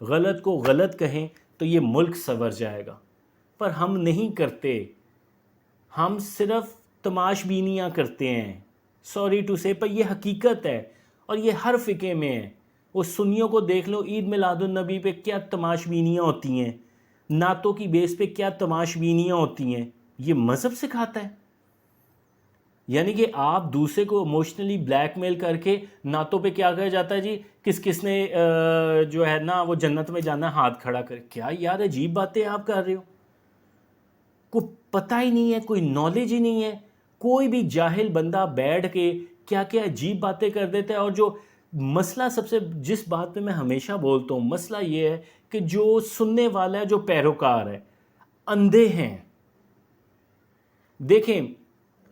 غلط کو غلط کہیں تو یہ ملک سنور جائے گا، پر ہم نہیں کرتے، ہم صرف تماش بینیاں کرتے ہیں، سوری ٹو سے، پر یہ حقیقت ہے اور یہ ہر فقہ میں ہے۔ وہ سنیوں کو دیکھ لو، عید میلاد النبی پہ کیا تماش بینیاں ہوتی ہیں، نعتوں کی بیس پہ کیا تماش بینیاں ہوتی ہیں، یہ مذہب سکھاتا ہے؟ یعنی کہ آپ دوسرے کو ایموشنلی بلیک میل کر کے نعتوں پہ کیا کہا جاتا ہے جی، کس کس نے جو ہے نا وہ جنت میں جانا، ہاتھ کھڑا کر، کیا یار عجیب باتیں آپ کر رہے ہو، کوئی پتہ ہی نہیں ہے، کوئی نالج ہی نہیں ہے، کوئی بھی جاہل بندہ بیٹھ کے کیا کیا عجیب باتیں کر دیتا ہے۔ اور جو مسئلہ سب سے جس بات پہ میں ہمیشہ بولتا ہوں، مسئلہ یہ ہے کہ جو سننے والا ہے، جو پیروکار ہے، اندھے ہیں۔ دیکھیں،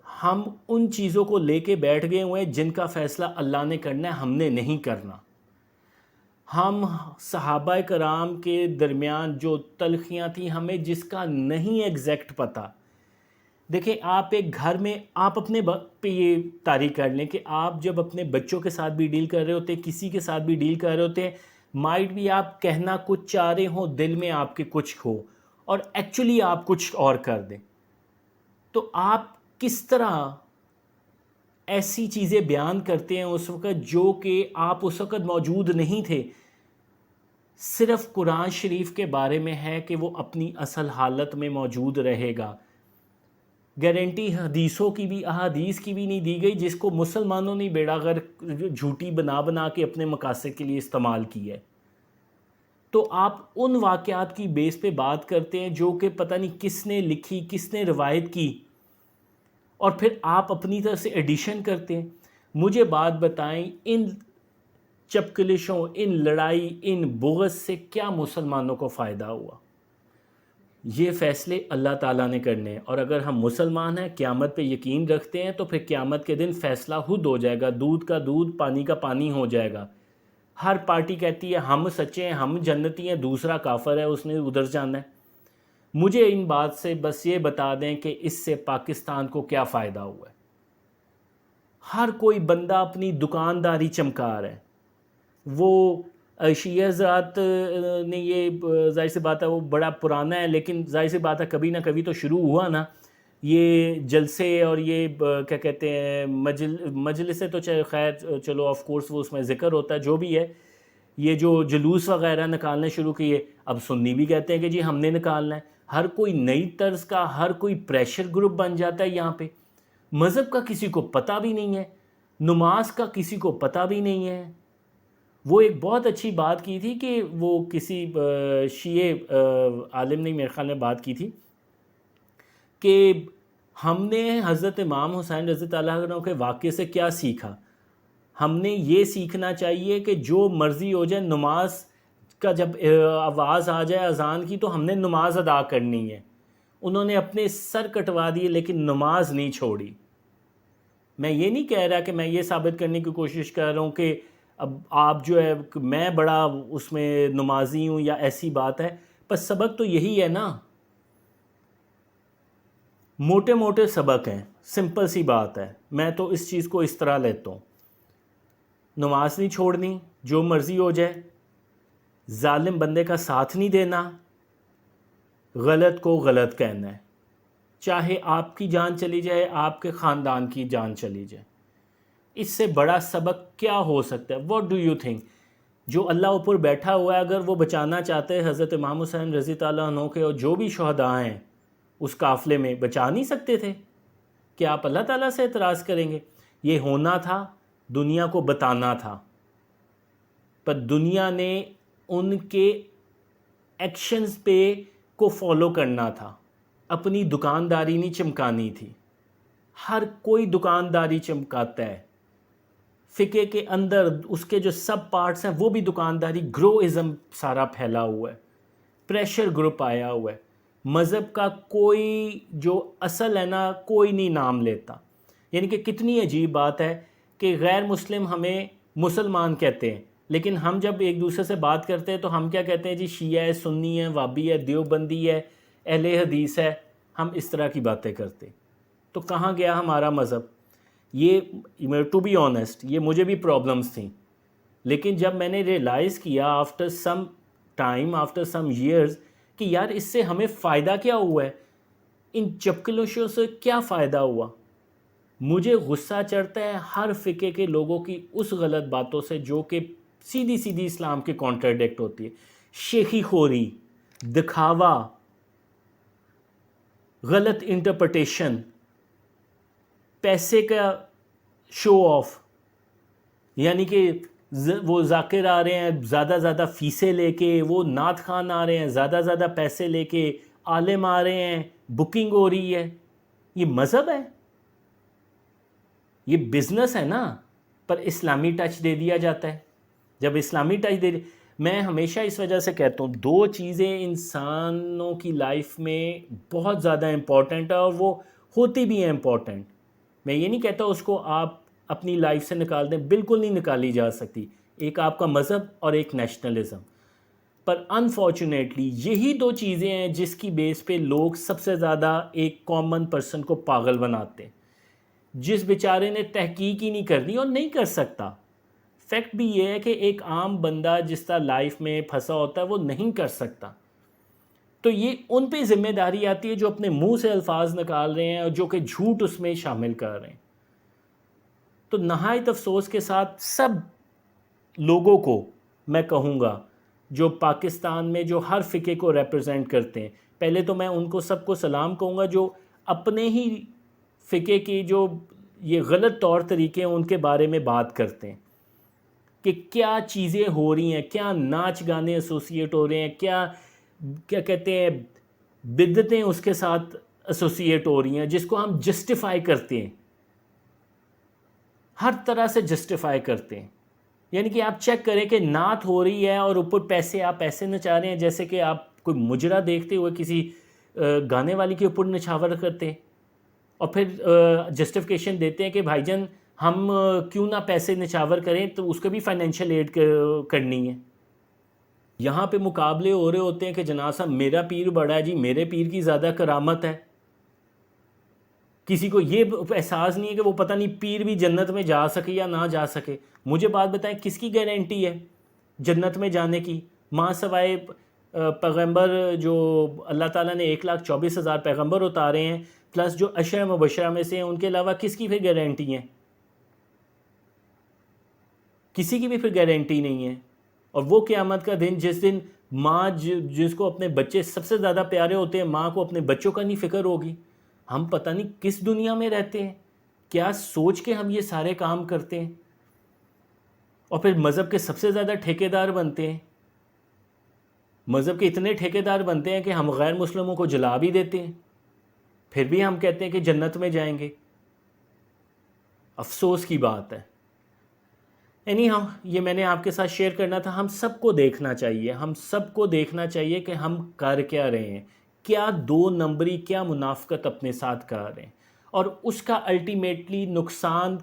ہم ان چیزوں کو لے کے بیٹھ گئے ہوئے ہیں جن کا فیصلہ اللہ نے کرنا ہے، ہم نے نہیں کرنا۔ ہم صحابہ کرام کے درمیان جو تلخیاں تھیں، ہمیں جس کا نہیں ایگزیکٹ پتہ۔ دیکھیں، آپ ایک گھر میں آپ اپنے پہ یہ تاریخ کر لیں کہ آپ جب اپنے بچوں کے ساتھ بھی ڈیل کر رہے ہوتے ہیں، کسی کے ساتھ بھی ڈیل کر رہے ہوتے ہیں، مائٹ بھی آپ کہنا کچھ چاہ رہے ہوں، دل میں آپ کے کچھ ہو اور ایکچولی آپ کچھ اور کر دیں، تو آپ کس طرح ایسی چیزیں بیان کرتے ہیں اس وقت جو کہ آپ اس وقت موجود نہیں تھے؟ صرف قرآن شریف کے بارے میں ہے کہ وہ اپنی اصل حالت میں موجود رہے گا، گارنٹی حدیثوں کی بھی، احادیث کی بھی نہیں دی گئی، جس کو مسلمانوں نے بیڑا غرق جھوٹی بنا بنا کے اپنے مقاصد کے لیے استعمال کی ہے۔ تو آپ ان واقعات کی بیس پہ بات کرتے ہیں جو کہ پتہ نہیں کس نے لکھی، کس نے روایت کی، اور پھر آپ اپنی طرف سے ایڈیشن کرتے ہیں۔ مجھے بات بتائیں، ان چپکلشوں، ان لڑائی، ان بغض سے کیا مسلمانوں کو فائدہ ہوا؟ یہ فیصلے اللہ تعالیٰ نے کرنے ہیں، اور اگر ہم مسلمان ہیں، قیامت پہ یقین رکھتے ہیں، تو پھر قیامت کے دن فیصلہ خود ہو جائے گا، دودھ کا دودھ، پانی کا پانی ہو جائے گا۔ ہر پارٹی کہتی ہے ہم سچے ہیں، ہم جنتی ہیں، دوسرا کافر ہے، اس نے ادھر جانا ہے۔ مجھے ان بات سے بس یہ بتا دیں کہ اس سے پاکستان کو کیا فائدہ ہوا ہے؟ ہر کوئی بندہ اپنی دکانداری چمکا رہا ہے۔ وہ شیعہ حضرات نے یہ ظاہر سی بات ہے وہ بڑا پرانا ہے، لیکن ظاہر سی بات ہے کبھی نہ کبھی تو شروع ہوا نا یہ جلسے، اور یہ کیا کہتے ہیں مجلسیں، تو خیر چلو آف کورس وہ اس میں ذکر ہوتا ہے، جو بھی ہے، یہ جو جلوس وغیرہ نکالنے شروع کیے، اب سنی بھی کہتے ہیں کہ جی ہم نے نکالنا ہے۔ ہر کوئی نئی طرز کا، ہر کوئی پریشر گروپ بن جاتا ہے یہاں پہ۔ مذہب کا کسی کو پتہ بھی نہیں ہے، نماز کا کسی کو پتہ بھی نہیں ہے۔ وہ ایک بہت اچھی بات کی تھی کہ وہ کسی شیعہ عالم نے میرے خیال میں بات کی تھی کہ ہم نے حضرت امام حسین رضی اللہ عنہ کے واقعے سے کیا سیکھا؟ ہم نے یہ سیکھنا چاہیے کہ جو مرضی ہو جائے، نماز کا جب آواز آ جائے اذان کی تو ہم نے نماز ادا کرنی ہے۔ انہوں نے اپنے سر کٹوا دیے لیکن نماز نہیں چھوڑی۔ میں یہ نہیں کہہ رہا کہ میں یہ ثابت کرنے کی کوشش کر رہا ہوں کہ اب آپ جو ہے میں بڑا اس میں نمازی ہوں یا ایسی بات ہے، پر سبق تو یہی ہے نا، موٹے موٹے سبق ہیں، سمپل سی بات ہے۔ میں تو اس چیز کو اس طرح لیتا ہوں، نماز نہیں چھوڑنی، جو مرضی ہو جائے، ظالم بندے کا ساتھ نہیں دینا، غلط کو غلط کہنا ہے، چاہے آپ کی جان چلی جائے، آپ کے خاندان کی جان چلی جائے۔ اس سے بڑا سبق کیا ہو سکتا ہے؟ What do you think? جو اللہ اوپر بیٹھا ہوا ہے، اگر وہ بچانا چاہتے ہیں حضرت امام حسین رضی اللہ عنہ کے اور جو بھی شہداء ہیں اس قافلے میں، بچا نہیں سکتے تھے؟ کہ آپ اللہ تعالیٰ سے اعتراض کریں گے؟ یہ ہونا تھا، دنیا کو بتانا تھا، پر دنیا نے ان کے ایکشنز پہ کو فالو کرنا تھا، اپنی دکانداری نہیں چمکانی تھی۔ ہر کوئی دکانداری چمکاتا ہے، فقہ کے اندر اس کے جو سب پارٹس ہیں وہ بھی دکانداری، گروازم سارا پھیلا ہوا ہے، پریشر گروپ آیا ہوا ہے۔ مذہب کا کوئی جو اصل ہے نا، کوئی نہیں نام لیتا۔ یعنی کہ کتنی عجیب بات ہے کہ غیر مسلم ہمیں مسلمان کہتے ہیں، لیکن ہم جب ایک دوسرے سے بات کرتے ہیں تو ہم کیا کہتے ہیں؟ جی شیعہ ہے، سنی ہے، وابی ہے، دیوبندی ہے، اہل حدیث ہے، ہم اس طرح کی باتیں کرتے۔ تو کہاں گیا ہمارا مذہب؟ یہ ٹو بی آنیسٹ یہ مجھے بھی پرابلمس تھیں، لیکن جب میں نے ریئلائز کیا after some time after some years کہ یار اس سے ہمیں فائدہ کیا ہوا ہے، ان چپکلوشوں سے کیا فائدہ ہوا. مجھے غصہ چڑھتا ہے ہر فقے کے لوگوں کی اس غلط باتوں سے جو کہ سیدھی سیدھی اسلام کے کانٹراڈکٹ ہوتی ہے. شیخی خوری، دکھاوا، غلط انٹرپریٹیشن، پیسے کا شو آف، یعنی کہ وہ ذاکر آ رہے ہیں زیادہ فیسیں لے کے، وہ نعت خوان آ رہے ہیں زیادہ پیسے لے کے، عالم آ رہے ہیں، بکنگ ہو رہی ہے. یہ مذہب ہے؟ یہ بزنس ہے نا. پر اسلامی ٹچ دے دیا جاتا ہے. جب اسلامی ٹچ میں ہمیشہ اس وجہ سے کہتا ہوں دو چیزیں انسانوں کی لائف میں بہت زیادہ امپورٹنٹ ہے، اور وہ ہوتی بھی ہیں امپورٹنٹ. میں یہ نہیں کہتا اس کو آپ اپنی لائف سے نکال دیں، بالکل نہیں نکالی جا سکتی. ایک آپ کا مذہب اور ایک نیشنلزم. پر انفارچونیٹلی یہی دو چیزیں ہیں جس کی بیس پہ لوگ سب سے زیادہ ایک کامن پرسن کو پاگل بناتے ہیں، جس بیچارے نے تحقیق ہی نہیں کرنی اور نہیں کر سکتا. فیکٹ بھی یہ ہے کہ ایک عام بندہ جس طرح لائف میں پھنسا ہوتا ہے وہ نہیں کر سکتا. تو یہ ان پہ ذمہ داری آتی ہے جو اپنے منہ سے الفاظ نکال رہے ہیں اور جو کہ جھوٹ اس میں شامل کر رہے ہیں. تو نہایت افسوس کے ساتھ سب لوگوں کو میں کہوں گا جو پاکستان میں جو ہر فقے کو ریپرزینٹ کرتے ہیں، پہلے تو میں ان کو سب کو سلام کہوں گا جو اپنے ہی فقے کی جو یہ غلط طور طریقے ہیں ان کے بارے میں بات کرتے ہیں کہ کیا چیزیں ہو رہی ہیں، کیا ناچ گانے ایسوسیٹ ہو رہے ہیں، کیا کہتے ہیں بدعتیں اس کے ساتھ ایسوسیٹ ہو رہی ہیں جس کو ہم جسٹیفائی کرتے ہیں، ہر طرح سے جسٹیفائی کرتے ہیں. یعنی کہ آپ چیک کریں کہ نعت ہو رہی ہے اور اوپر پیسے آپ ایسے نچا رہے ہیں جیسے کہ آپ کوئی مجرا دیکھتے ہوئے کسی گانے والی کے اوپر نچھاور کرتے ہیں، اور پھر جسٹیفیکیشن دیتے ہیں کہ بھائی جان ہم کیوں نہ پیسے نچھاور کریں، تو اس کو بھی فائنینشیل ایڈ کرنی ہے. یہاں پہ مقابلے ہو رہے ہوتے ہیں کہ جناب صاحب میرا پیر بڑا ہے جی، میرے پیر کی زیادہ کرامت ہے. کسی کو یہ احساس نہیں ہے کہ وہ پتہ نہیں پیر بھی جنت میں جا سکے یا نہ جا سکے. مجھے بات بتائیں کس کی گارنٹی ہے جنت میں جانے کی؟ ماں سوائے پیغمبر جو اللہ تعالیٰ نے 1,24,000 پیغمبر اتارے ہیں پلس جو عشرہ مبشرہ میں سے ہیں، ان کے علاوہ کس کی پھر گارنٹی ہیں؟ کسی کی بھی پھر گارنٹی نہیں ہے. اور وہ قیامت کا دن جس دن ماں جس کو اپنے بچے سب سے زیادہ پیارے ہوتے ہیں، ماں کو اپنے بچوں کا نہیں فکر ہوگی. ہم پتہ نہیں کس دنیا میں رہتے ہیں، کیا سوچ کے ہم یہ سارے کام کرتے ہیں، اور پھر مذہب کے سب سے زیادہ ٹھیکیدار بنتے ہیں. مذہب کے اتنے ٹھیکیدار بنتے ہیں کہ ہم غیر مسلموں کو جلا بھی دیتے ہیں، پھر بھی ہم کہتے ہیں کہ جنت میں جائیں گے. افسوس کی بات ہے. یہ میں نے آپ کے ساتھ شیئر کرنا تھا. ہم سب کو دیکھنا چاہیے، ہم سب کو دیکھنا چاہیے کہ ہم کر کیا رہے ہیں، کیا دو نمبری، کیا منافقت اپنے ساتھ کر رہے ہیں، اور اس کا الٹیمیٹلی نقصان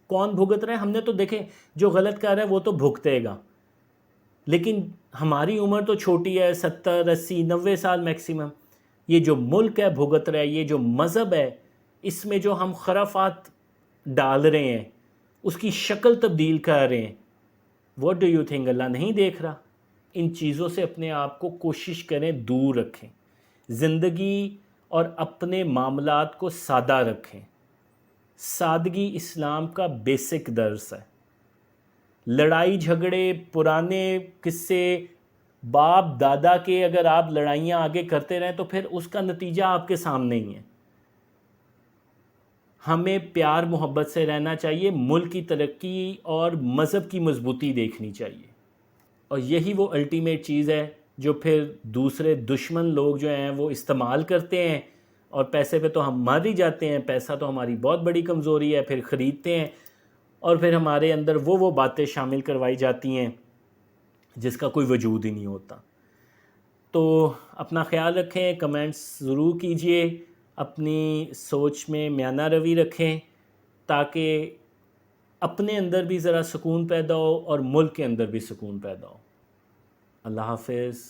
کون بھگت رہا ہے. ہم نے تو دیکھیں جو غلط کر رہا ہے وہ تو بھگتے گا، لیکن ہماری عمر تو چھوٹی ہے، 70 80 90 سال میکسیمم. یہ جو ملک ہے بھگت رہا ہے، یہ جو مذہب ہے اس میں جو ہم خرافات ڈال رہے ہیں، اس کی شکل تبدیل کر رہے ہیں. واٹ ڈو یو تھنک اللہ نہیں دیکھ رہا؟ ان چیزوں سے اپنے آپ کو کوشش کریں دور رکھیں. زندگی اور اپنے معاملات کو سادہ رکھیں. سادگی اسلام کا بیسک درس ہے. لڑائی جھگڑے، پرانے قصے، باپ دادا کے اگر آپ لڑائیاں آگے کرتے رہیں تو پھر اس کا نتیجہ آپ کے سامنے ہی ہے. ہمیں پیار محبت سے رہنا چاہیے، ملک کی ترقی اور مذہب کی مضبوطی دیکھنی چاہیے. اور یہی وہ الٹیمیٹ چیز ہے جو پھر دوسرے دشمن لوگ جو ہیں وہ استعمال کرتے ہیں. اور پیسے پہ تو ہم مار ہی جاتے ہیں، پیسہ تو ہماری بہت بڑی کمزوری ہے، پھر خریدتے ہیں اور پھر ہمارے اندر وہ باتیں شامل کروائی جاتی ہیں جس کا کوئی وجود ہی نہیں ہوتا. تو اپنا خیال رکھیں، کمنٹس ضرور کیجئے، اپنی سوچ میں میانہ روی رکھیں تاکہ اپنے اندر بھی ذرا سکون پیدا ہو اور ملک کے اندر بھی سکون پیدا ہو. اللہ حافظ.